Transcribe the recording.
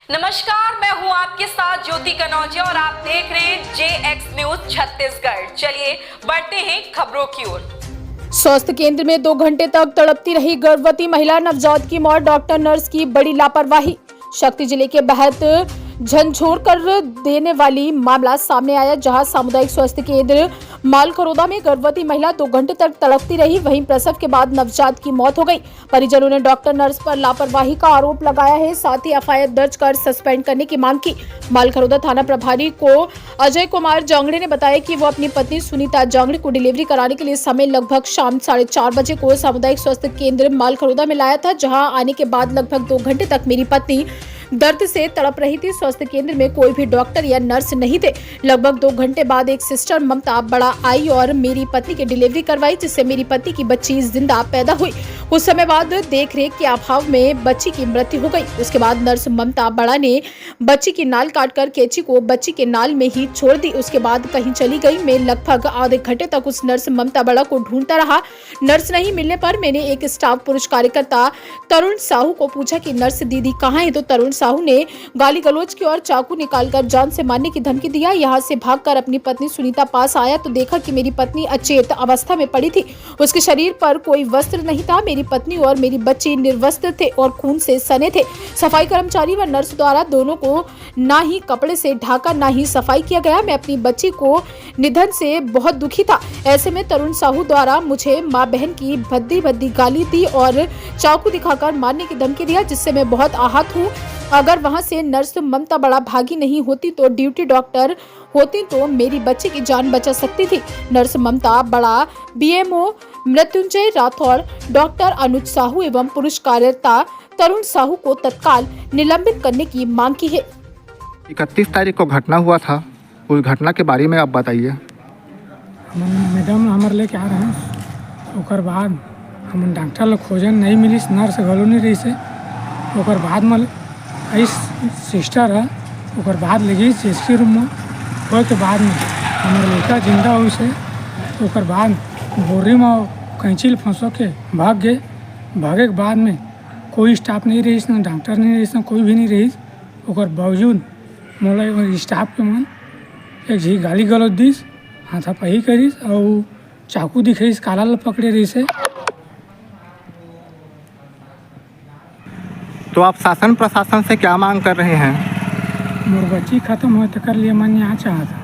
नमस्कार, मैं हूं आपके साथ ज्योति कनौजिया और आप देख रहे हैं JX न्यूज छत्तीसगढ़। चलिए बढ़ते हैं खबरों की ओर। स्वास्थ्य केंद्र में 2 घंटे तक तड़पती रही गर्भवती महिला, नवजात की मौत, डॉक्टर नर्स की बड़ी लापरवाही। शक्ति जिले के बेहद झंझोर कर देने वाली मामला सामने आया, जहां सामुदायिक स्वास्थ्य केंद्र मालखरोदा में गर्भवती महिला 2 घंटे तक तड़पती रही, वहीं प्रसव के बाद नवजात की मौत हो गई। परिजनों ने डॉक्टर नर्स पर लापरवाही का आरोप लगाया है, साथ ही FIR दर्ज कर सस्पेंड करने की मांग की। मालखरोदा थाना प्रभारी को अजय कुमार जांगड़े ने बताया कि वो अपनी पत्नी सुनीता जांगड़े को डिलीवरी कराने के लिए समय लगभग शाम 4:30 बजे को सामुदायिक स्वास्थ्य केंद्र मालखरोदा में लाया था, जहां आने के बाद लगभग 2 घंटे तक मेरी पत्नी दर्द से तड़प रही थी। स्वास्थ्य केंद्र में कोई भी डॉक्टर या नर्स नहीं थे। लगभग 2 घंटे बाद एक सिस्टर ममता बड़ा आई और मेरी पत्नी की डिलीवरी करवाई, जिससे मेरी पत्नी की बच्ची जिंदा पैदा हुई। कुछ समय बाद देखरेख के अभाव में बच्ची की मृत्यु हो गई। उसके बाद नर्स ममता बड़ा ने बच्ची की नाल काटकर कैंची को बच्ची के नाल में ही छोड़ दी। उसके बाद कहीं चली गई। मैं लगभग आधे घंटे तक उस नर्स ममता बड़ा को ढूंढता रहा। नर्स नहीं मिलने पर मैंने एक स्टाफ पुरुष कार्यकर्ता तरुण साहू को पूछा कि नर्स दीदी कहाँ है, तो तरुण साहू ने गाली गलौज की और चाकू निकालकर जान से मारने की धमकी दिया। यहाँ से भागकर अपनी पत्नी सुनीता पास आया तो देखा कि मेरी पत्नी अचेत अवस्था में पड़ी थी। उसके शरीर पर कोई वस्त्र नहीं था। मेरी पत्नी और मेरी बच्ची निर्वस्त्र थे और खून से सने थे। सफाई कर्मचारी व नर्स द्वारा दोनों को ना ही कपड़े से ढाका ना ही सफाई किया गया। मैं अपनी बच्ची को निधन से बहुत दुखी था। ऐसे में तरुण साहू द्वारा मुझे माँ बहन की भद्दी भद्दी गाली दी और चाकू दिखाकर मारने की धमकी दिया, जिससे मैं बहुत आहत हूँ। अगर वहां से नर्स ममता बड़ा भागी नहीं होती तो ड्यूटी डॉक्टर होती तो मेरी बच्ची की जान बचा सकती थी। नर्स ममता बड़ा, BMO मृत्युंजय राठौर, डॉक्टर अनुज साहू एवं पुरुष कार्यकर्ता तरुण साहू को तत्काल निलंबित करने की मांग की है। 31 तारीख को घटना हुआ था, उस घटना के बारे में आप बताइए। मैडम हमारे लेके आ रहे हैं, ओकर बाद हम डॉक्टर लोग खोजन नहीं मिली, नर्स घलो नहीं रही से। ओकर बाद में आई सिस्टर है, ओकर बाद ले गई CSK रूम में। हो के बाद में हमारे लड़का जिंदा हुई से। ओकर बाद बोरी में कैंची फंसो के भाग गए। भागे के बाद में कोई स्टाफ नहीं रही, ना डॉक्टर नहीं रही, कोई भी नहीं रही। ओकर बावजूद मोला स्टाफ के मन एक झी गाली गलौज दीस, हाथापाई करीस और चाकू दिखाईस, काला ला पकड़े रही से। तो आप शासन प्रशासन से क्या मांग कर रहे हैं? मोर बच्ची खत्म हो तो कर लिए मन यहाँ चाहता।